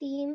3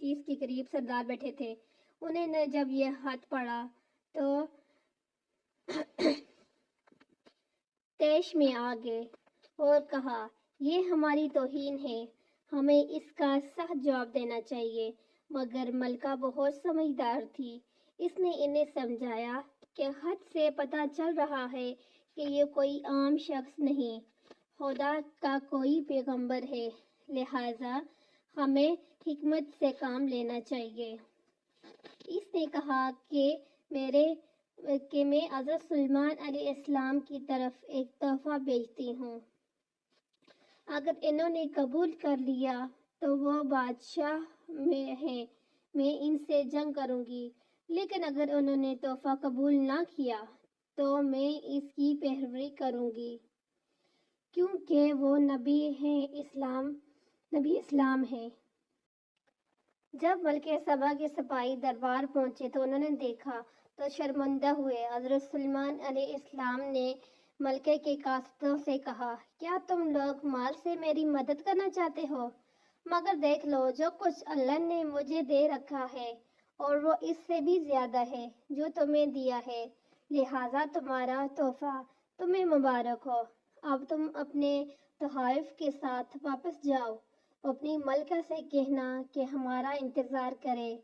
30 کے قریب سردار بیٹھے تھے۔ انہوں نے جب یہ خط پڑھا تو تیش میں آ گئے اور کہا، یہ ہماری توہین ہے، ہمیں اس کا سخت جواب دینا چاہیے۔ مگر ملکہ بہت سمجھدار تھی، اس نے انہیں سمجھایا کہ خط سے پتہ چل رہا ہے کہ یہ کوئی عام شخص نہیں، خدا کا کوئی پیغمبر ہے، لہٰذا ہمیں حکمت سے کام لینا چاہیے۔ اس نے کہا کہ میں حضرت سلیمان علیہ السلام کی طرف ایک تحفہ بھیجتی ہوں۔ اگر انہوں نے قبول کر لیا تو وہ بادشاہ ہیں، میں ان سے جنگ کروں گی، لیکن اگر انہوں نے تحفہ قبول نہ کیا تو میں اس کی پیروی کروں گی، کیونکہ وہ نبی اسلام ہیں۔ جب ملکہ سبا کے سپاہی دربار پہنچے تو انہوں نے دیکھا تو شرمندہ ہوئے۔ حضرت سلیمان علیہ السلام نے ملکہ کے قاصدوں سے کہا، کیا تم لوگ مال سے میری مدد کرنا چاہتے ہو؟ مگر دیکھ لو، جو کچھ اللہ نے مجھے دے رکھا ہے اور وہ اس سے بھی زیادہ ہے جو تمہیں دیا ہے، لہٰذا تمہارا تحفہ تمہیں مبارک ہو۔ اب تم اپنے تحائف کے ساتھ واپس جاؤ، اپنی ملکہ سے کہنا کہ ہمارا انتظار کرے،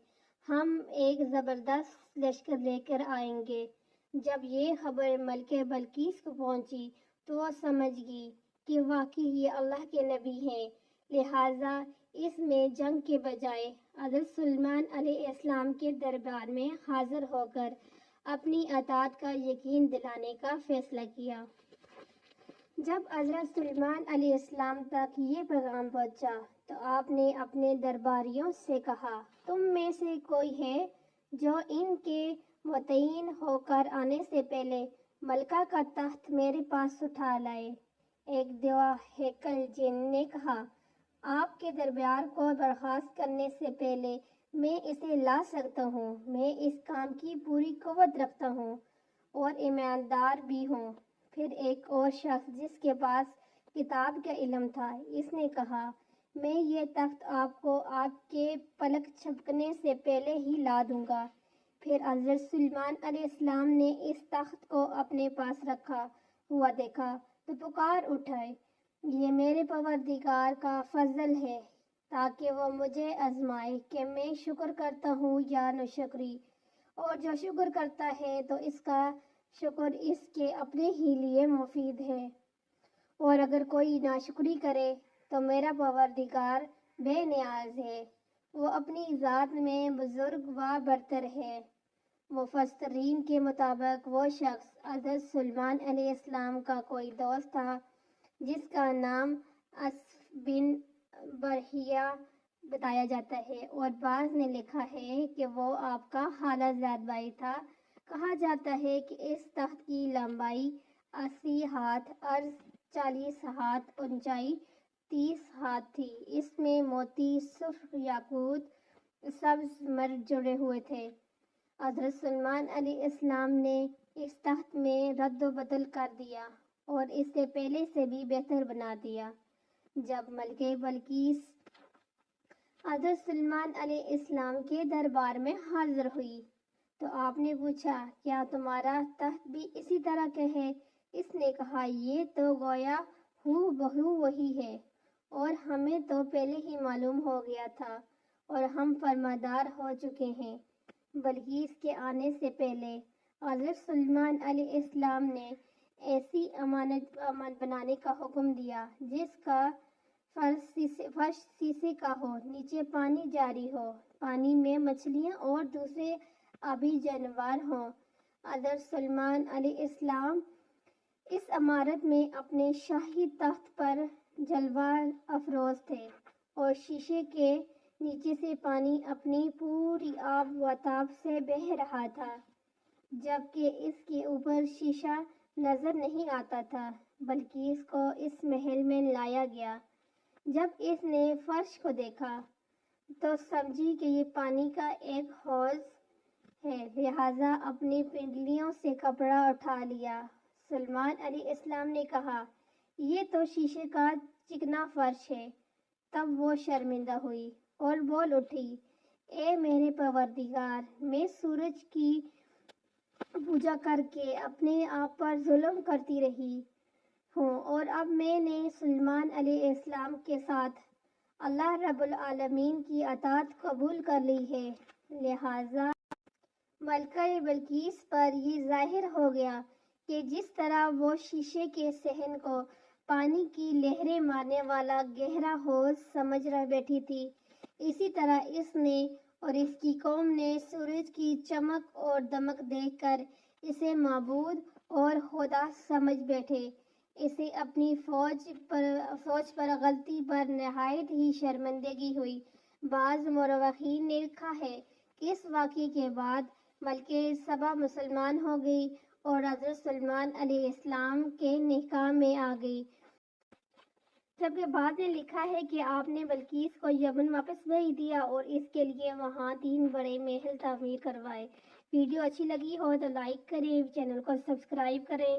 ہم ایک زبردست لشکر لے کر آئیں گے۔ جب یہ خبر ملکہ بلقیس کو پہنچی تو وہ سمجھ گئی کہ واقعی یہ اللہ کے نبی ہیں، لہٰذا اس میں جنگ کے بجائے حضرت سلیمان علیہ السلام کے دربار میں حاضر ہو کر اپنی اطاعت کا یقین دلانے کا فیصلہ کیا۔ جب حضرت سلیمان علیہ السلام تک یہ پیغام پہنچا تو آپ نے اپنے درباریوں سے کہا، تم میں سے کوئی ہے جو ان کے مطمئن ہو کر آنے سے پہلے ملکہ کا تخت میرے پاس اٹھا لائے؟ ایک دیوا ہیکل جن نے کہا، آپ کے دربار کو برخاست کرنے سے پہلے میں اسے لا سکتا ہوں، میں اس کام کی پوری قوت رکھتا ہوں اور ایماندار بھی ہوں۔ پھر ایک اور شخص جس کے پاس کتاب کا علم تھا، اس نے کہا، میں یہ تخت آپ کو آپ کے پلک جھپکنے سے پہلے ہی لا دوں گا۔ پھر حضرت سلیمان علیہ السلام نے اس تخت کو اپنے پاس رکھا ہوا دیکھا تو پکار اٹھائی، یہ میرے پروردگار کا فضل ہے تاکہ وہ مجھے آزمائے کہ میں شکر کرتا ہوں یا ناشکری، اور جو شکر کرتا ہے تو اس کا شکر اس کے اپنے ہی لیے مفید ہے، اور اگر کوئی ناشکری کرے تو میرا پروردگار بے نیاز ہے، وہ اپنی ذات میں بزرگ و برتر ہے۔ مفسرین کے مطابق وہ شخص حضرت سلیمان علیہ السلام کا کوئی دوست تھا جس کا نام اسف بن برہیہ بتایا جاتا ہے، اور بعض نے لکھا ہے کہ وہ آپ کا خالہ زاد بھائی تھا۔ کہا جاتا ہے کہ اس تخت کی لمبائی 80 ہاتھ، عرض 40 ہاتھ، اونچائی 30 ہاتھ تھی۔ اس میں موتی، سرخ یاقوت، سبز مرمر جڑے ہوئے تھے۔ حضرت سلیمان علیہ السلام نے اس تخت میں رد و بدل کر دیا اور اسے پہلے سے بھی بہتر بنا دیا۔ جب ملکہ بلقیس حضرت سلیمان علیہ السلام کے دربار میں حاضر ہوئی تو آپ نے پوچھا، کیا تمہارا تخت بھی اسی طرح کا ہے؟ اس نے کہا، یہ تو گویا ہو بہو وہی ہے، اور ہمیں تو پہلے ہی معلوم ہو گیا تھا اور ہم فرماندار ہو چکے ہیں۔ بلقیس کے آنے سے پہلے حضرت سلیمان علیہ السلام نے ایسی امانت بنانے کا حکم دیا جس کا فرش شیشے کا ہو، نیچے پانی جاری ہو، پانی میں مچھلیاں اور دوسرے آبی جانور ہوں۔ حضرت سلیمان علیہ السلام اس عمارت میں اپنے شاہی تخت پر جلوہ افروز تھے، اور شیشے کے نیچے سے پانی اپنی پوری آب و تاب سے بہہ رہا تھا، جبکہ اس کے اوپر شیشہ نظر نہیں آتا تھا۔ بلقیس کو اس محل میں لایا گیا۔ جب اس نے فرش کو دیکھا تو سمجھی کہ یہ پانی کا ایک حوض ہے، لہٰذا اپنی پنڈلیوں سے کپڑا اٹھا لیا۔ سلیمان علیہ السلام نے کہا، یہ تو شیشے کا چکنا فرش ہے۔ تب وہ شرمندہ ہوئی اور بول اٹھی، اے میرے پروردگار، میں سورج کی پوجا کر کے اپنے آپ پر ظلم کرتی رہی ہوں، اور اب میں نے سلیمان علیہ السلام کے ساتھ اللہ رب العالمین کی اطاعت قبول کر لی ہے، لہٰذا ملکہ بلقیس پر یہ ظاہر ہو گیا کہ جس طرح وہ شیشے کے صحن کو پانی کی لہریں مارنے والا گہرا حوض سمجھ رہ بیٹھی تھی، اسی طرح اس نے اور اس کی قوم نے سورج کی چمک اور دمک دیکھ کر اسے معبود اور خدا سمجھ بیٹھے۔ اسے اپنی فوج پر غلطی پر نہایت ہی شرمندگی ہوئی۔ بعض مورخین نے لکھا ہے کہ اس واقعے کے بعد ملکہ سبا مسلمان ہو گئی اور حضرت سلیمان علیہ السلام کے نکاح میں آ گئی، جبکہ بعض نے لکھا ہے کہ آپ نے بلقیس کو یمن واپس بھیج دیا اور اس کے لیے وہاں 3 بڑے محل تعمیر کروائے۔ ویڈیو اچھی لگی ہو تو لائک کریں، چینل کو سبسکرائب کریں۔